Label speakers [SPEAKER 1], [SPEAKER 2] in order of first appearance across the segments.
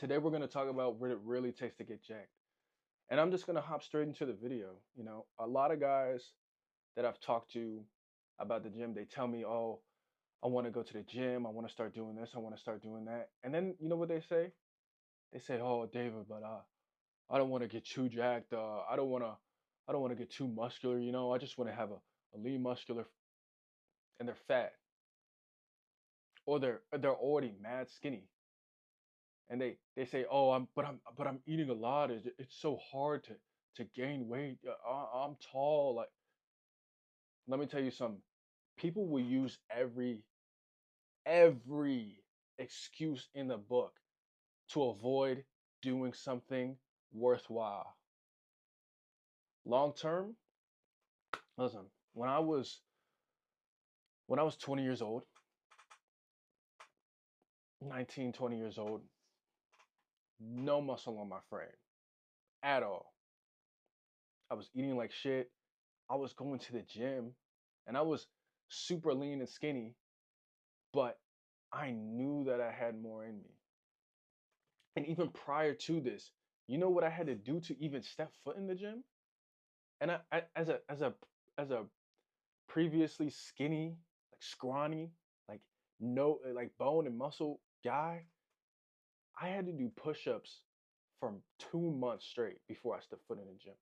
[SPEAKER 1] Today we're going to talk about what it really takes to get jacked. And I'm just going to hop straight into the video. A lot of guys that I've talked to about the gym, they tell me, "Oh, I want to go to the gym. I want to start doing this. I want to start doing that." And then you know what they say? They say, "Oh, David, but I don't want to get too jacked. I don't want to get too muscular, I just want to have a lean muscular and they're fat or they're already mad skinny." And they say, "Oh, I'm eating a lot. It's so hard to gain weight. I'm tall." Like, let me tell you something. People will use every excuse in the book to avoid doing something worthwhile. Long term, listen, when I was 20 years old, 19, 20 years old, no muscle on my frame at all. I was eating like shit. I was going to the gym and I was super lean and skinny, but I knew that I had more in me. And even prior to this, you know what I had to do to even step foot in the gym? And as a previously skinny, like scrawny, like no like bone and muscle guy, I had to do push-ups for 2 months straight before I stepped foot in the gym.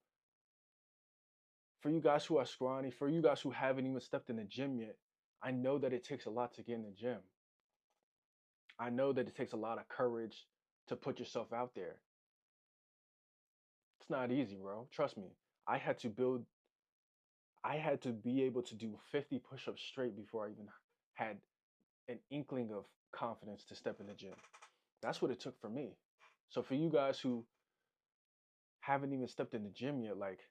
[SPEAKER 1] For you guys who are scrawny, for you guys who haven't even stepped in the gym yet, I know that it takes a lot to get in the gym. I know that it takes a lot of courage to put yourself out there. It's not easy, bro. Trust me. I had to build, I had to be able to do 50 push ups straight before I even had an inkling of confidence to step in the gym. That's what it took for me. So, for you guys who haven't even stepped in the gym yet, like,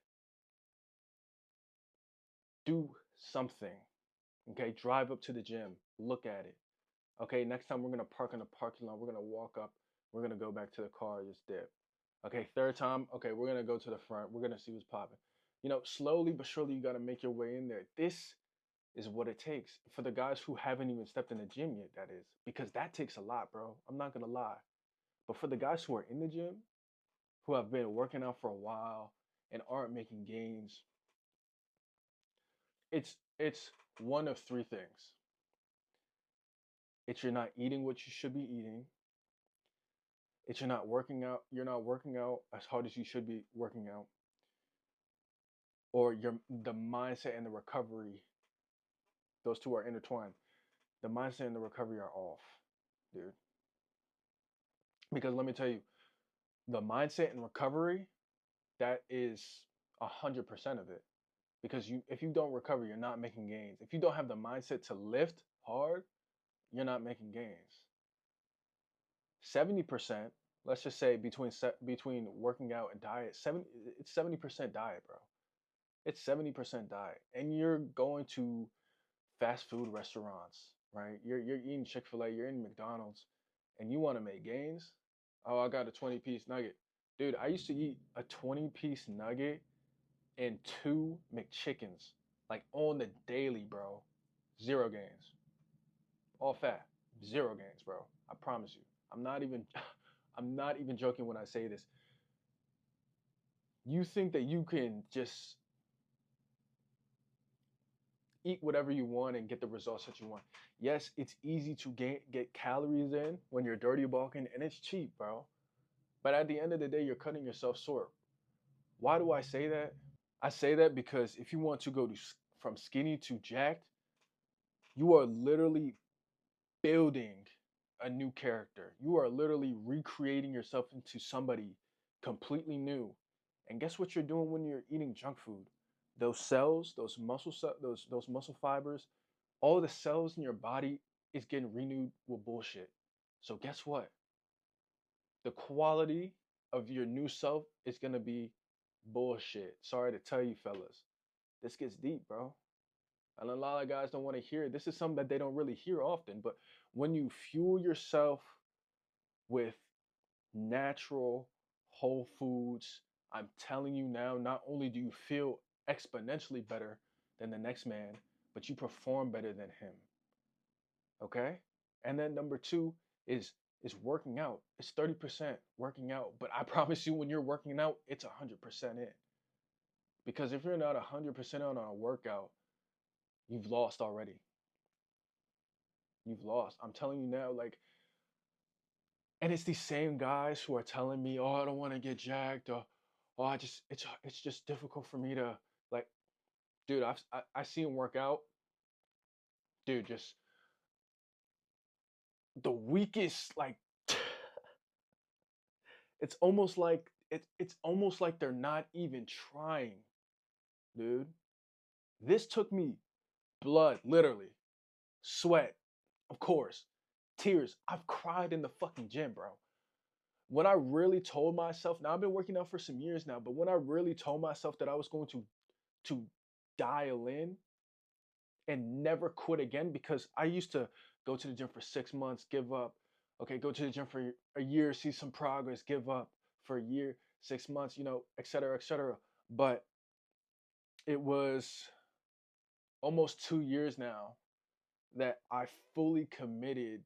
[SPEAKER 1] do something. Okay. Drive up to the gym, look at it. Okay. Next time we're going to park in the parking lot, we're going to walk up, we're going to go back to the car, just dip. Okay, third time, okay, we're gonna go to the front. We're gonna see what's popping. Slowly but surely, you gotta make your way in there. This is what it takes for the guys who haven't even stepped in the gym yet. That is because that takes a lot, bro. I'm not gonna lie. But for the guys who are in the gym, who have been working out for a while and aren't making gains, it's one of three things. It's you're not eating what you should be eating. It's you're not working out. You're not working out as hard as you should be working out, or the mindset and the recovery, those two are intertwined. The mindset and the recovery are off, dude. Because let me tell you, the mindset and recovery, that is 100% of it. Because if you don't recover, you're not making gains. If you don't have the mindset to lift hard, you're not making gains. 70%, let's just say between working out and diet, it's 70% diet, bro. It's 70% diet, and you're going to fast food restaurants, right? You're eating Chick-fil-A, you're in McDonald's, and you want to make gains. Oh, I got a 20-piece nugget. Dude, I used to eat a 20-piece nugget and two McChickens, like on the daily, bro. Zero gains. All fat. Zero gains, bro. I promise you. I'm not even I'm not even joking when I say this. You think that you can just eat whatever you want and get the results that you want. Yes, it's easy to get calories in when you're dirty bulking, and it's cheap, bro. But at the end of the day, you're cutting yourself short. Why do I say that? I say that because if you want to go from skinny to jacked, you are literally building a new character. You are literally recreating yourself into somebody completely new. And guess what you're doing when you're eating junk food? Those cells, those muscle fibers, all the cells in your body is getting renewed with bullshit. So guess what? The quality of your new self is gonna be bullshit. Sorry to tell you, fellas. This gets deep, bro. And a lot of guys don't want to hear it. This is something that they don't really hear often. But when you fuel yourself with natural whole foods, I'm telling you now, not only do you feel exponentially better than the next man, but you perform better than him. Okay? And then number two is is working out. It's 30% working out. But I promise you, when you're working out, it's 100% it. Because if you're not 100% on a workout, you've lost already. You've lost. I'm telling you now, like, and it's these same guys who are telling me, "Oh, I don't want to get jacked," or, "Oh, it's just difficult for me to like." Dude, I see him work out. Dude, just the weakest. Like, it's almost like they're not even trying, dude. This took me blood, literally, sweat, of course, tears. I've cried in the fucking gym, bro. When I really told myself, now I've been working out for some years now, but when I really told myself that I was going to dial in and never quit again, because I used to go to the gym for 6 months, give up. Okay, go to the gym for a year, see some progress, give up for a year, 6 months, et cetera, et cetera. But it was almost 2 years now that I fully committed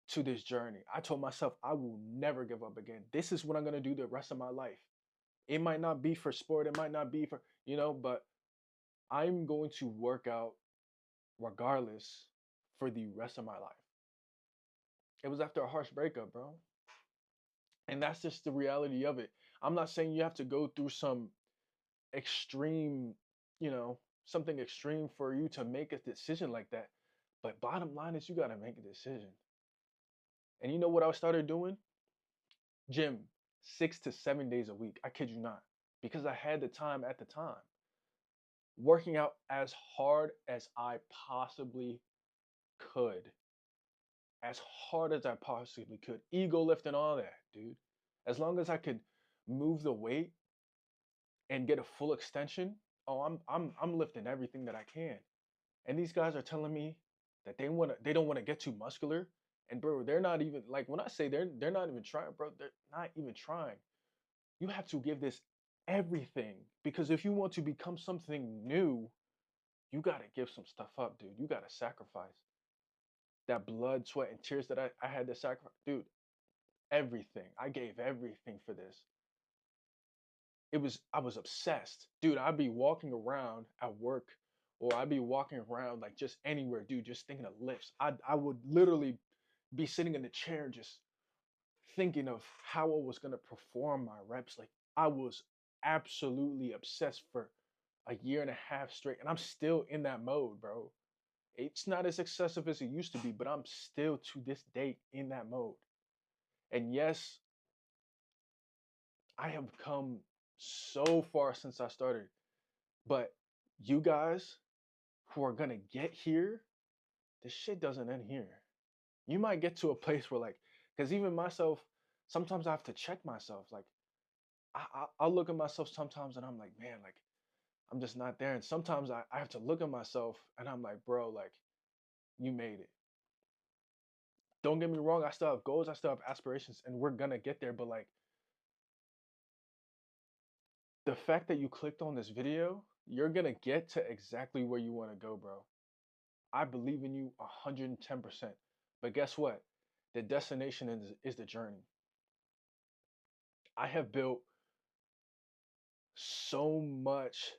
[SPEAKER 1] to this journey. I told myself I will never give up again. This is what I'm going to do the rest of my life. It might not be for sport, it might not be for, but I'm going to work out regardless for the rest of my life. It was after a harsh breakup, bro. And that's just the reality of it. I'm not saying you have to go through some extreme, something extreme for you to make a decision like that. But bottom line is you got to make a decision. And you know what I started doing? Gym 6 to 7 days a week. I kid you not. Because I had the time at the time. Working out as hard as I possibly could. As hard as I possibly could. Ego lift and all that, dude. As long as I could move the weight and get a full extension, oh, I'm lifting everything that I can. And these guys are telling me that they don't want to get too muscular. And bro, they're not even like when I say they're not even trying, bro, they're not even trying. You have to give this everything because if you want to become something new, you gotta give some stuff up, dude. You gotta sacrifice that blood, sweat, and tears that I had to sacrifice, dude. Everything. I gave everything for this. I was obsessed, dude. I'd be walking around at work, or I'd be walking around like just anywhere, dude, just thinking of lifts. I would literally be sitting in the chair just thinking of how I was gonna perform my reps. Like I was absolutely obsessed for a year and a half straight, and I'm still in that mode, bro. It's not as excessive as it used to be, but I'm still to this day in that mode. And yes, I have come so far since I started, but you guys who are gonna get here, this shit doesn't end here. You might get to a place where like, because even myself, sometimes I have to check myself. Like, I'll look at myself sometimes and I'm like, man, like, I'm just not there. And sometimes I have to look at myself and I'm like, bro, like, you made it. Don't get me wrong, I still have goals, I still have aspirations, and we're gonna get there. But like, the fact that you clicked on this video, you're gonna get to exactly where you wanna go, bro. I believe in you 110%. But guess what? The destination is the journey. I have built so much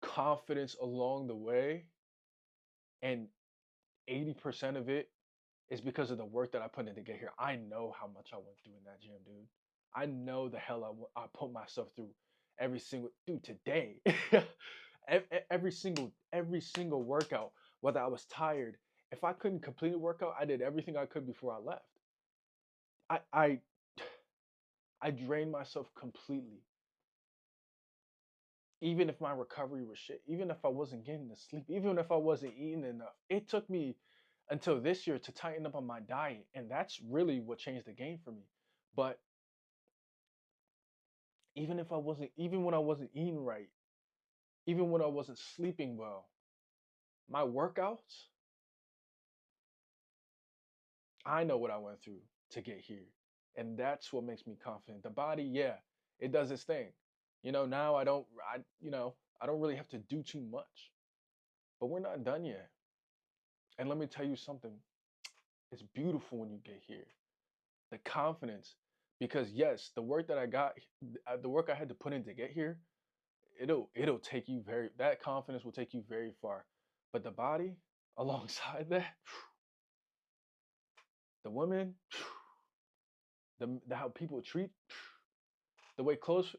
[SPEAKER 1] confidence along the way, and 80% of it is because of the work that I put in to get here. I know how much I went through in that gym, dude. I know the hell I put myself through every single dude today. every single workout, whether I was tired, if I couldn't complete a workout, I did everything I could before I left. I I I drained myself completely. Even if my recovery was shit, even if I wasn't getting the sleep, even if I wasn't eating enough, it took me until this year to tighten up on my diet. And that's really what changed the game for me. But even when I wasn't eating right, even when I wasn't sleeping well, my workouts, I know what I went through to get here. And that's what makes me confident. The body, yeah, it does its thing. Now I don't really have to do too much. But we're not done yet. And let me tell you something. It's beautiful when you get here. The confidence, because yes, the work that I got, the work I had to put in to get here, it'll take you very. That confidence will take you very far. But the body, alongside that, the women, the how people treat, the way clothes.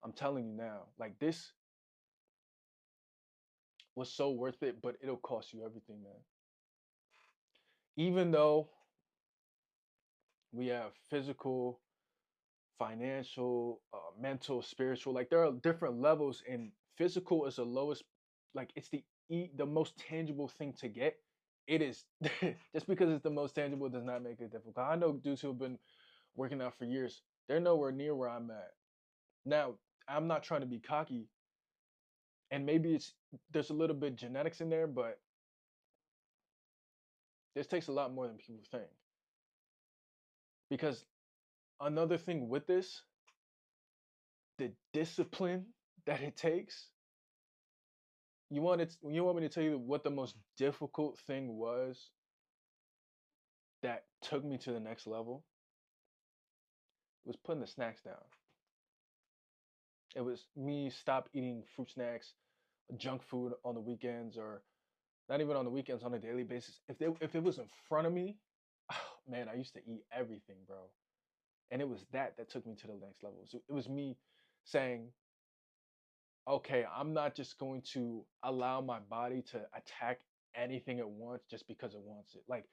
[SPEAKER 1] I'm telling you now, like this was so worth it, but it'll cost you everything, man. Even though we have physical, financial, mental, spiritual, like there are different levels, and physical is the lowest, like it's the most tangible thing to get. It is just because it's the most tangible does not make it difficult. I know dudes who have been working out for years, they're nowhere near where I'm at. Now, I'm not trying to be cocky, and maybe it's there's a little bit genetics in there, but this takes a lot more than people think. Because another thing with this, the discipline that it takes. You want me to tell you what the most difficult thing was that took me to the next level? It was putting the snacks down. It was me stop eating fruit snacks, junk food on the weekends, or not even on the weekends, on a daily basis. If it was in front of me, oh, man, I used to eat everything, bro. And it was that took me to the next level. So it was me saying, okay, I'm not just going to allow my body to attack anything it wants just because it wants it. Like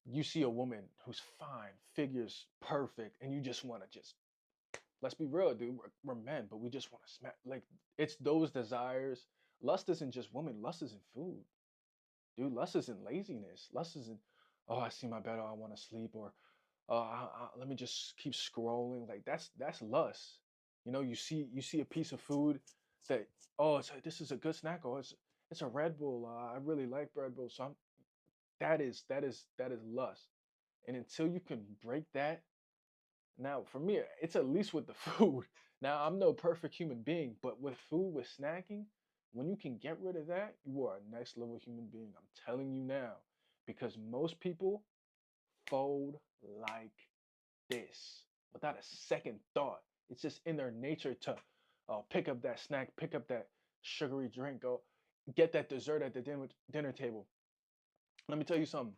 [SPEAKER 1] you see a woman who's fine, figures perfect, and you just want to just let's be real, dude. We're men, but we just want to smack. Like it's those desires. Lust isn't just women. Lust is in food, dude. Lust is in laziness. Lust is in oh, I see my bed. Oh, I want to sleep, or let me just keep scrolling. Like that's lust. You see a piece of food that oh, this is a good snack. Oh, it's a Red Bull. I really like Red Bull, so that is lust. And until you can break that, now for me, it's at least with the food. Now I'm no perfect human being, but with food, with snacking, when you can get rid of that, you are a next level human being. I'm telling you now, because most people fold like this without a second thought. It's just in their nature to pick up that snack, pick up that sugary drink, go get that dessert at the dinner table. Let me tell you something.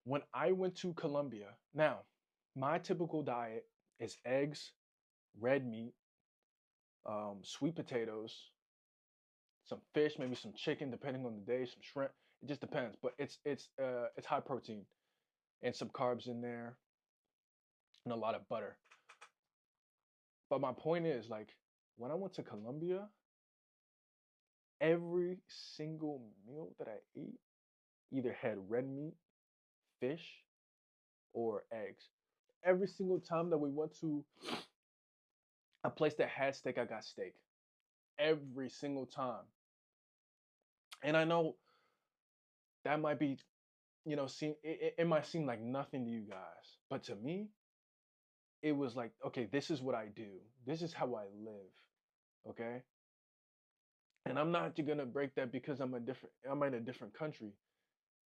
[SPEAKER 1] When I went to Colombia, now my typical diet is eggs, red meat, sweet potatoes, some fish, maybe some chicken, depending on the day, some shrimp. It just depends, but it's high protein and some carbs in there and a lot of butter. But my point is, like, when I went to Colombia, every single meal that I ate either had red meat, fish, or eggs. Every single time that we went to a place that had steak, I got steak. Every single time. And I know that might be, it might seem like nothing to you guys, but to me, it was like, okay, this is what I do. This is how I live. Okay. And I'm not gonna break that because I'm in a different country.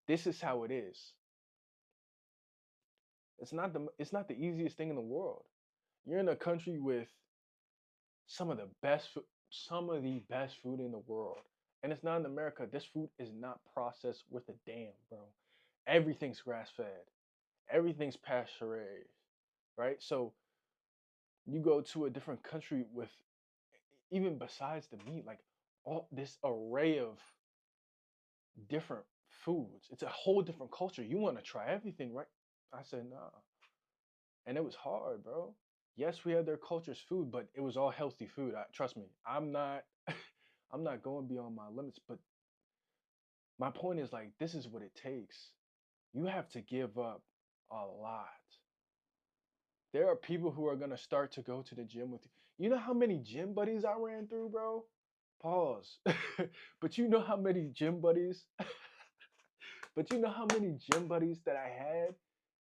[SPEAKER 1] This is how it is. It's not the easiest thing in the world. You're in a country with some of the best food in the world. And it's not in America. This food is not processed worth a damn, bro. Everything's grass fed. Everything's pasteurized, right? So you go to a different country with even besides the meat, like all this array of different foods. It's a whole different culture. You want to try everything, right? I said, nah. And it was hard, bro. Yes, we had their culture's food, but it was all healthy food. Trust me, I'm not I'm not going beyond my limits, but my point is like this is what it takes. You have to give up a lot. There are people who are gonna start to go to the gym with you. You know how many gym buddies I ran through, bro? Pause. But you know how many gym buddies, but you know how many gym buddies that I had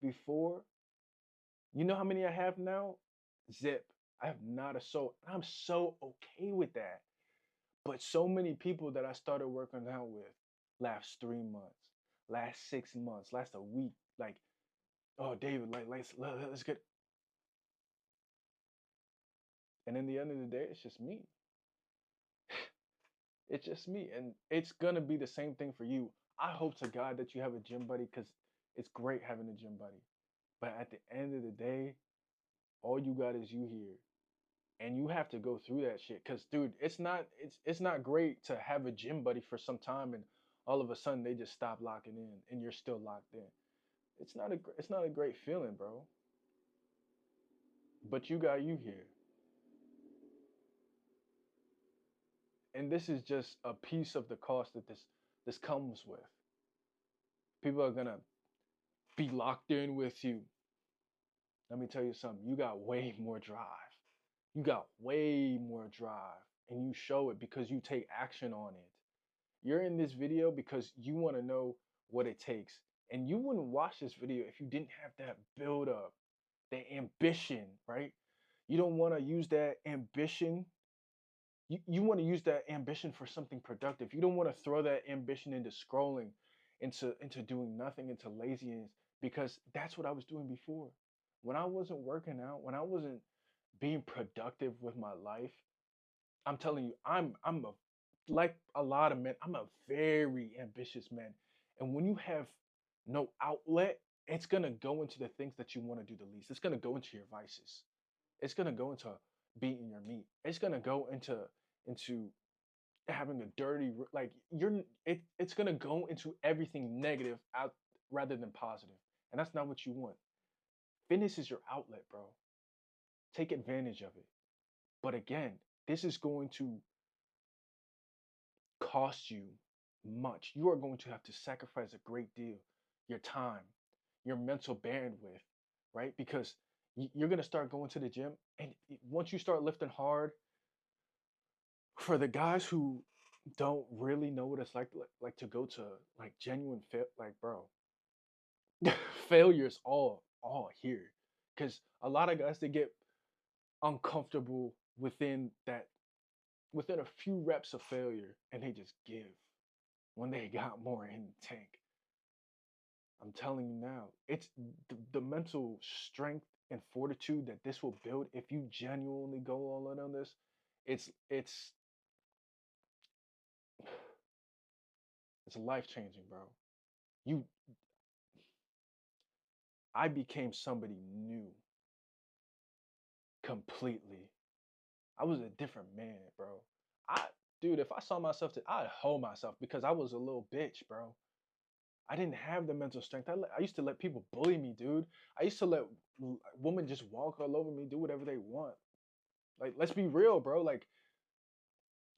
[SPEAKER 1] before? You know how many I have now? Zip. I have not a soul. I'm so okay with that. But so many people that I started working out with, lasts 3 months, lasts 6 months, lasts a week. Like, oh, David, like let's get. And in the end of the day, it's just me. It's just me, and it's gonna be the same thing for you. I hope to God that you have a gym buddy because it's great having a gym buddy. But at the end of the day, all you got is you here, and you have to go through that shit. Cause dude, it's not great to have a gym buddy for some time and all of a sudden they just stop locking in and you're still locked in. It's not a great feeling, bro. But you got you here, and this is just a piece of the cost that this comes with. People are gonna be locked in with you. Let me tell you something. You got way more drive. You got way more drive, and you show it because you take action on it. You're in this video because you want to know what it takes. And you wouldn't watch this video if you didn't have that build up, that ambition, right? You don't want to use that ambition. You want to use that ambition for something productive. You don't want to throw that ambition into scrolling, into doing nothing, into laziness, because that's what I was doing before. When I wasn't working out, when I wasn't being productive with my life, I'm telling you, I'm a like a lot of men, I'm a very ambitious man. And when you have no outlet, it's gonna go into the things that you want to do the least. It's gonna go into your vices. It's gonna go into beating your meat. It's gonna go into having a dirty like it's gonna go into everything negative out rather than positive. And that's not what you want. Fitness is your outlet, bro. Take advantage of it. But again, this is going to cost you much. You are going to have to sacrifice a great deal, your time, your mental bandwidth, right? Because you're going to start going to the gym. And once you start lifting hard, for the guys who don't really know what it's like to go to like genuine fit, like, bro, failures all here. Because a lot of guys, they get uncomfortable within a few reps of failure and they just give when they got more in the tank. I'm telling you now, it's the mental strength and fortitude that this will build if you genuinely go all in on this. It's it's life changing, bro. You, I became somebody new completely. I was a different man, bro. I, dude, if I saw myself, I'd hoe myself because I was a little bitch, bro. I didn't have the mental strength. I used to let people bully me, dude. I used to let women just walk all over me, do whatever they want. Like, let's be real, bro. Like,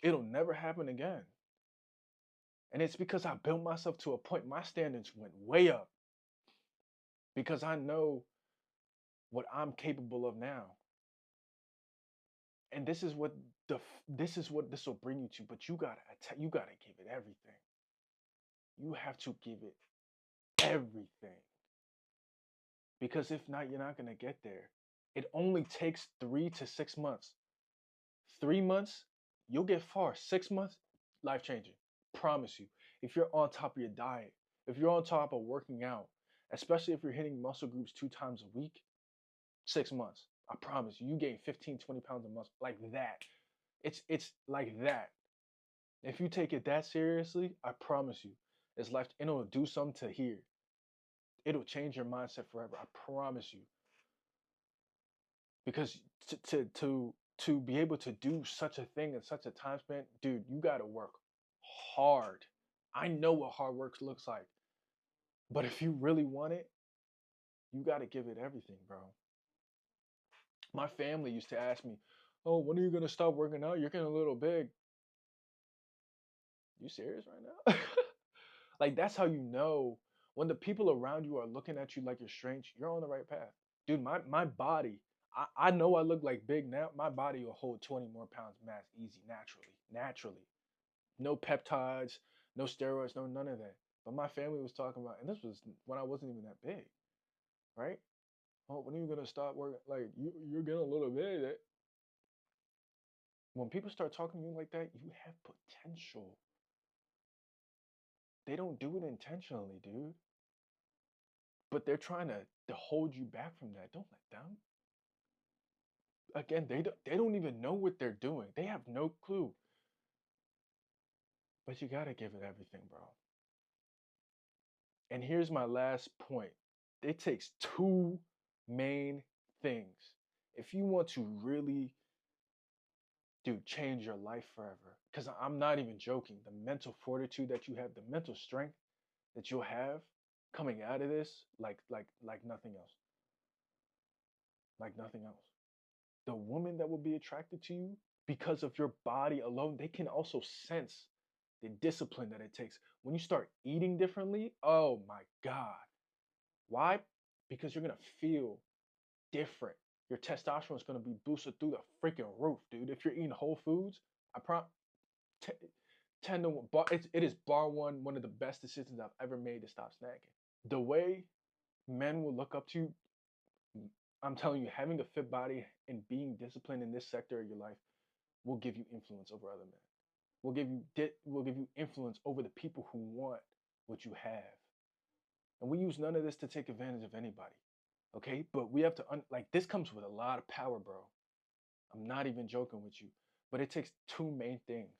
[SPEAKER 1] it'll never happen again. And it's because I built myself to a point, my standards went way up because I know what I'm capable of now. And this is what this will bring you to. But you gotta give it everything. You have to give it everything because if not, you're not gonna get there. It only takes 3 to 6 months. 3 months, you'll get far. 6 months, life changing. Promise you. If you're on top of your diet, if you're on top of working out, especially if you're hitting muscle groups 2 times a week, 6 months. I promise you, you gain 15, 20 pounds of muscle like that. It's like that. If you take it that seriously, I promise you, it's life. It'll do something to here. It'll change your mindset forever. I promise you. Because to be able to do such a thing in such a time span, dude, you got to work hard. I know what hard work looks like, but if you really want it, you got to give it everything, bro. My family used to ask me, "Oh, when are you gonna stop working out? You're getting a little big." You serious right now? Like that's how you know when the people around you are looking at you like you're strange. You're on the right path, dude. My body. I know I look like big now. My body will hold 20 more pounds mass easy, naturally. No peptides, no steroids, no none of that. But my family was talking about, and this was when I wasn't even that big, right? Oh, when are you gonna stop working? Like you're getting a little big. When people start talking to you like that, you have potential. They don't do it intentionally, dude. But they're trying to hold you back from that. Don't let them. Again, they don't even know what they're doing. They have no clue. But you gotta give it everything, bro. And here's my last point. It takes two main things. If you want to really, dude, change your life forever. Because I'm not even joking. The mental fortitude that you have, the mental strength that you'll have coming out of this, like nothing else. Like nothing else. The woman that will be attracted to you because of your body alone, they can also sense the discipline that it takes. When you start eating differently, oh my God. Why? Because you're gonna feel different. Your testosterone is gonna be boosted through the freaking roof, dude. If you're eating whole foods, I promise, 10 to 1, it is bar one of the best decisions I've ever made to stop snacking. The way men will look up to you, I'm telling you, having a fit body and being disciplined in this sector of your life will give you influence over other men. Will give you influence over the people who want what you have. And we use none of this to take advantage of anybody. Okay? But we have to like this comes with a lot of power, bro. I'm not even joking with you. But it takes two main things.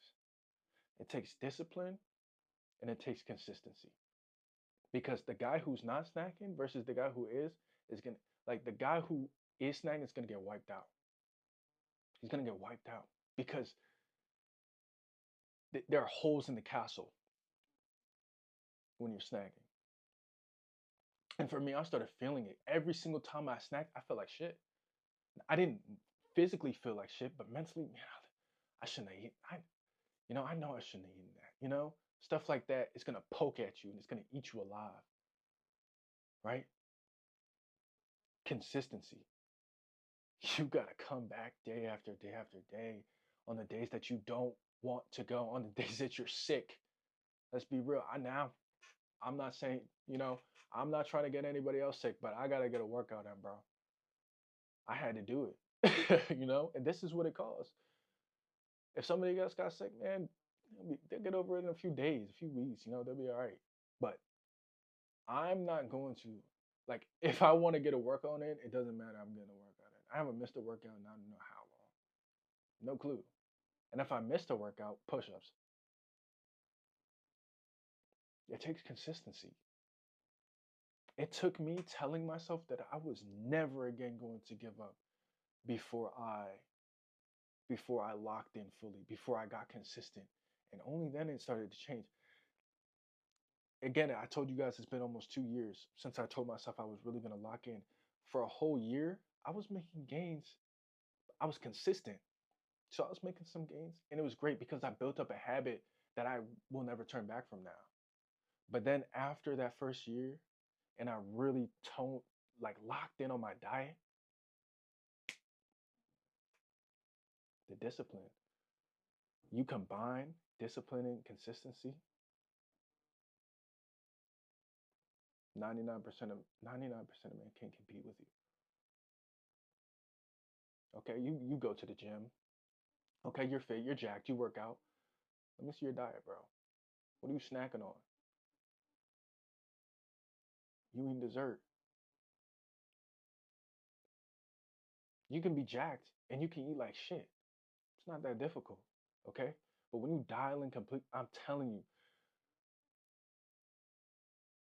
[SPEAKER 1] It takes discipline and it takes consistency. Because the guy who's not snacking versus the guy who is gonna like the guy who is snacking is gonna get wiped out. He's gonna get wiped out because there are holes in the castle when you're snacking. And for me, I started feeling it. Every single time I snacked, I felt like shit. I didn't physically feel like shit, but mentally, man, I shouldn't have eaten. I know I shouldn't have eaten that. Stuff like that is gonna poke at you and it's gonna eat you alive, right? Consistency. You gotta come back day after day after day on the days that you don't want to go, on the days that you're sick. Let's be real. I'm not saying, I'm not trying to get anybody else sick, but I gotta get a workout in, bro. I had to do it, and this is what it costs. If somebody else got sick, man, they'll get over it in a few days, a few weeks, they'll be all right. But I'm not going to, like, if I want to get a workout in, it doesn't matter. I'm getting a workout in. I haven't missed a workout in I don't know how long. No clue. And if I missed a workout, push ups. It takes consistency. It took me telling myself that I was never again going to give up before I locked in fully, before I got consistent. And only then it started to change. Again, I told you guys it's been almost 2 years since I told myself I was really going to lock in. For a whole year, I was making gains. I was consistent. So I was making some gains. And it was great because I built up a habit that I will never turn back from now. But then after that first year, and I really locked in on my diet, the discipline. You combine discipline and consistency, 99% of men can't compete with you. Okay, you go to the gym. Okay, you're fit, you're jacked, you work out. Let me see your diet, bro. What are you snacking on? You eating dessert. You can be jacked and you can eat like shit. It's not that difficult. Okay? But when you dial in complete, I'm telling you,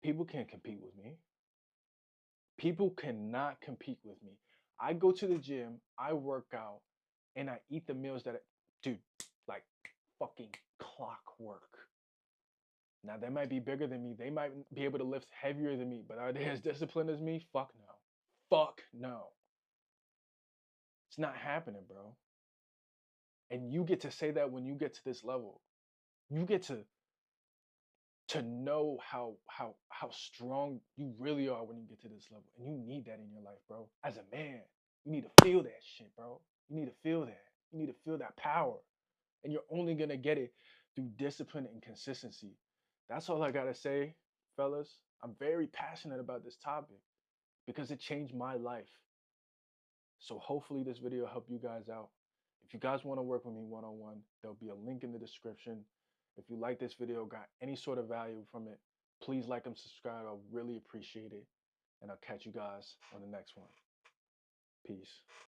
[SPEAKER 1] people can't compete with me. People cannot compete with me. I go to the gym, I work out, and I eat the meals dude, like fucking clockwork. Now they might be bigger than me. They might be able to lift heavier than me, but are they as disciplined as me? Fuck no. Fuck no. It's not happening, bro. And you get to say that when you get to this level. You get to know how strong you really are when you get to this level. And you need that in your life, bro. As a man, you need to feel that shit, bro. You need to feel that. You need to feel that power. And you're only gonna get it through discipline and consistency. That's all I gotta say, fellas. I'm very passionate about this topic because it changed my life. So hopefully this video helped you guys out. If you guys want to work with me one-on-one, there'll be a link in the description. If you like this video, got any sort of value from it, please like and subscribe. I'll really appreciate it. And I'll catch you guys on the next one. Peace.